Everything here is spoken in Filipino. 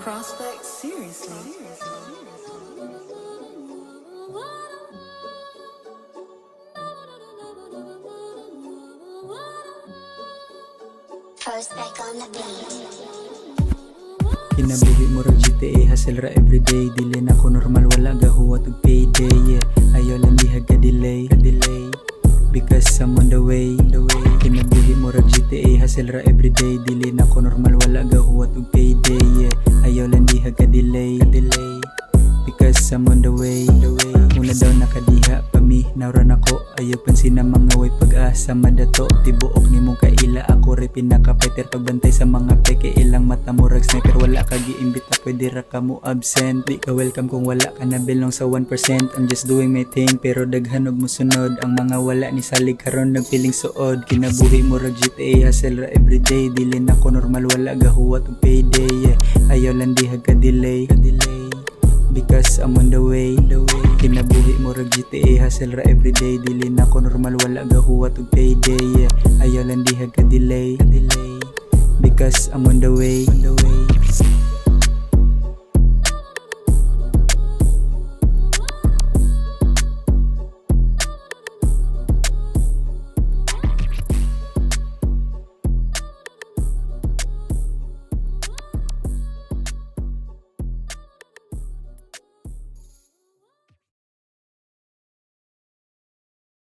Prospect, seriously. Prospe on the beat. Kinabuhi murag GTA hustle ra everyday. Dili na ko normal, wala gahuwat og payday, yeah. Ayaw lang dihag ka delay because I'm on the way. Kinabuhi murag GTA hustle ra everyday. Dili na ko normal, wala gahuwat og payday, yeah. Ayaw lang dihag ka delay because I'm on the way. Una daw nakadiha paminaw ra nako, ayaw pansina mga way pag-asa dato, tibuok nimong kaila. Ako rin pinaka payter, pagbantay sa mga peke, ilang mata murag sniper. Wala ka imbita, pwede raka mo absent. Di ka welcome kung wala ka na belong sa 1%. I'm just doing my thing pero daghan og mo sunod. Ang mga wala ni salig karun nagpiling suod. Kinabuhi murag GTA hustle ra everyday. Dili na ko normal, wala gahuwat og payday, yeah. Ayaw lang dihag ka delay because I'm on the way. Kinabuhi murag GTA hustle ra everyday. Dili na ko normal, wala gahuwat og payday, yeah. Ayaw lang dihag ka delay because I'm on the way.